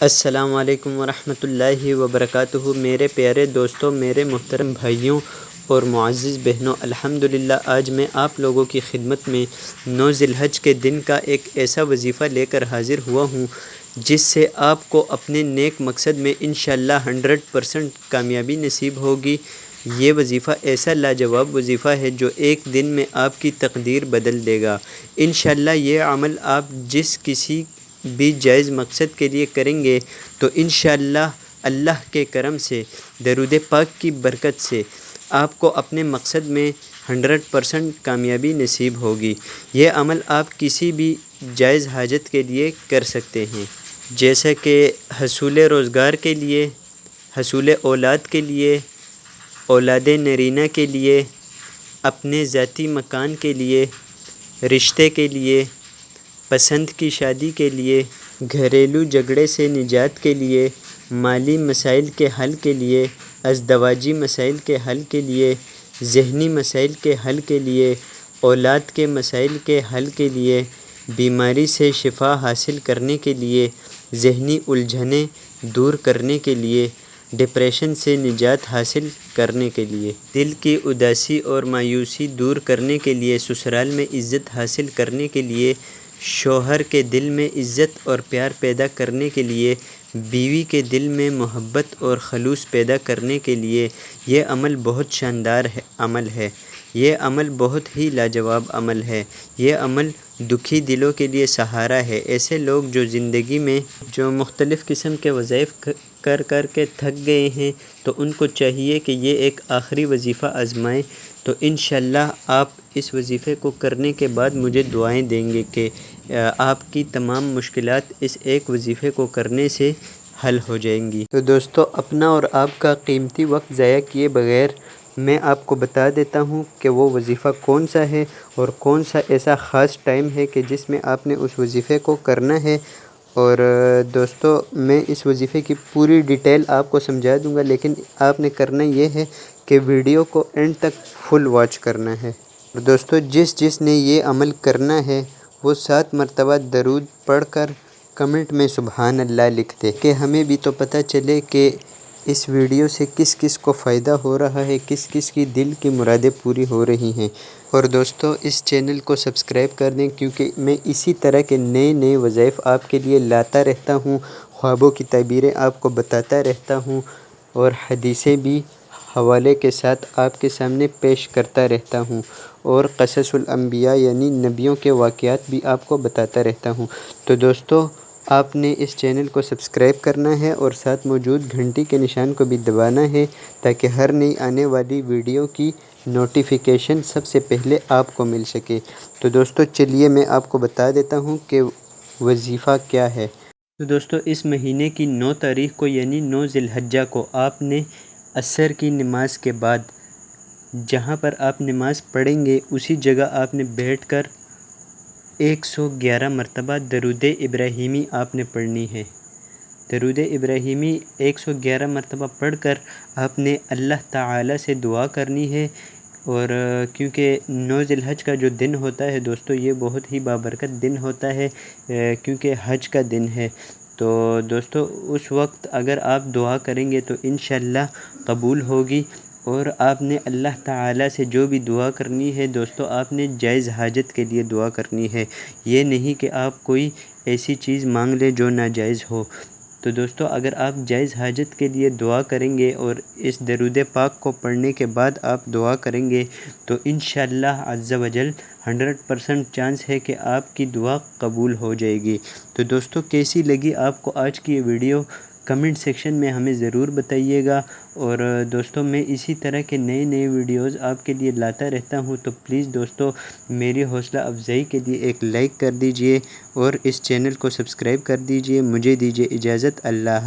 السلام علیکم ورحمۃ اللہ وبرکاتہ۔ میرے پیارے دوستوں، میرے محترم بھائیوں اور معزز بہنوں، الحمدللہ آج میں آپ لوگوں کی خدمت میں 9 ذی الحج کے دن کا ایک ایسا وظیفہ لے کر حاضر ہوا ہوں جس سے آپ کو اپنے نیک مقصد میں انشاءاللہ 100% کامیابی نصیب ہوگی۔ یہ وظیفہ ایسا لاجواب وظیفہ ہے جو ایک دن میں آپ کی تقدیر بدل دے گا۔ انشاءاللہ یہ عمل آپ جس کسی بھی جائز مقصد کے لیے کریں گے تو انشاءاللہ اللہ کے کرم سے، درود پاک کی برکت سے آپ کو اپنے مقصد میں 100% کامیابی نصیب ہوگی۔ یہ عمل آپ کسی بھی جائز حاجت کے لیے کر سکتے ہیں، جیسے کہ حصول روزگار کے لیے، حصول اولاد کے لیے، اولاد نرینہ کے لیے، اپنے ذاتی مکان کے لیے، رشتے کے لیے، پسند کی شادی کے لیے، گھریلو جھگڑے سے نجات کے لیے، مالی مسائل کے حل کے لیے، ازدواجی مسائل کے حل کے لیے، ذہنی مسائل کے حل کے لیے، اولاد کے مسائل کے حل کے لیے، بیماری سے شفا حاصل کرنے کے لیے، ذہنی الجھنیں دور کرنے کے لیے، ڈپریشن سے نجات حاصل کرنے کے لیے، دل کی اداسی اور مایوسی دور کرنے کے لیے، سسرال میں عزت حاصل کرنے کے لیے، شوہر کے دل میں عزت اور پیار پیدا کرنے کے لیے، بیوی کے دل میں محبت اور خلوص پیدا کرنے کے لیے۔ یہ عمل بہت شاندار عمل ہے، یہ عمل بہت ہی لاجواب عمل ہے۔ یہ عمل دکھی دلوں کے لیے سہارا ہے۔ ایسے لوگ جو زندگی میں جو مختلف قسم کے وظائف کر کے تھک گئے ہیں تو ان کو چاہیے کہ یہ ایک آخری وظیفہ آزمائیں، تو انشاءاللہ آپ اس وظیفے کو کرنے کے بعد مجھے دعائیں دیں گے کہ آپ کی تمام مشکلات اس ایک وظیفے کو کرنے سے حل ہو جائیں گی۔ تو دوستو، اپنا اور آپ کا قیمتی وقت ضائع کیے بغیر میں آپ کو بتا دیتا ہوں کہ وہ وظیفہ کون سا ہے اور کون سا ایسا خاص ٹائم ہے کہ جس میں آپ نے اس وظیفے کو کرنا ہے۔ اور دوستو، میں اس وظیفے کی پوری ڈیٹیل آپ کو سمجھا دوں گا، لیکن آپ نے کرنا یہ ہے کہ ویڈیو کو اینڈ تک فل واچ کرنا ہے۔ اور دوستو، جس نے یہ عمل کرنا ہے وہ 7 مرتبہ درود پڑھ کر کمنٹ میں سبحان اللہ لکھ دے کہ ہمیں بھی تو پتہ چلے کہ اس ویڈیو سے کس کس کو فائدہ ہو رہا ہے، کس کس کی دل کی مرادیں پوری ہو رہی ہیں۔ اور دوستو، اس چینل کو سبسکرائب کر دیں، کیونکہ میں اسی طرح کے نئے وظائف آپ کے لیے لاتا رہتا ہوں، خوابوں کی تعبیریں آپ کو بتاتا رہتا ہوں اور حدیثیں بھی حوالے کے ساتھ آپ کے سامنے پیش کرتا رہتا ہوں، اور قصص الانبیاء یعنی نبیوں کے واقعات بھی آپ کو بتاتا رہتا ہوں۔ تو دوستو، آپ نے اس چینل کو سبسکرائب کرنا ہے اور ساتھ موجود گھنٹی کے نشان کو بھی دبانا ہے تاکہ ہر نئی آنے والی ویڈیو کی نوٹیفیکیشن سب سے پہلے آپ کو مل سکے۔ تو دوستو، چلیے میں آپ کو بتا دیتا ہوں کہ وظیفہ کیا ہے۔ تو دوستو، اس مہینے کی 9 تاریخ کو یعنی 9 ذی الحجہ کو آپ نے عصر کی نماز کے بعد جہاں پر آپ نماز پڑھیں گے اسی جگہ آپ نے بیٹھ کر 111 مرتبہ درود ابراہیمی آپ نے پڑھنی ہے۔ درود ابراہیمی 111 مرتبہ پڑھ کر آپ نے اللہ تعالی سے دعا کرنی ہے۔ اور کیونکہ 9 ذی الحج کا جو دن ہوتا ہے دوستو، یہ بہت ہی بابرکت دن ہوتا ہے، کیونکہ حج کا دن ہے۔ تو دوستو، اس وقت اگر آپ دعا کریں گے تو انشاءاللہ قبول ہوگی۔ اور آپ نے اللہ تعالی سے جو بھی دعا کرنی ہے دوستو، آپ نے جائز حاجت کے لیے دعا کرنی ہے، یہ نہیں کہ آپ کوئی ایسی چیز مانگ لیں جو ناجائز ہو۔ تو دوستو، اگر آپ جائز حاجت کے لیے دعا کریں گے اور اس درود پاک کو پڑھنے کے بعد آپ دعا کریں گے تو انشاءاللہ عز و جل 100% چانس ہے کہ آپ کی دعا قبول ہو جائے گی۔ تو دوستو، کیسی لگی آپ کو آج کی یہ ویڈیو؟ کمنٹ سیکشن میں ہمیں ضرور بتائیے گا۔ اور دوستو، میں اسی طرح کے نئے ویڈیوز آپ کے لیے لاتا رہتا ہوں، تو پلیز دوستو میری حوصلہ افزائی کے لیے ایک لائک کر دیجئے اور اس چینل کو سبسکرائب کر دیجئے۔ مجھے دیجئے اجازت، اللہ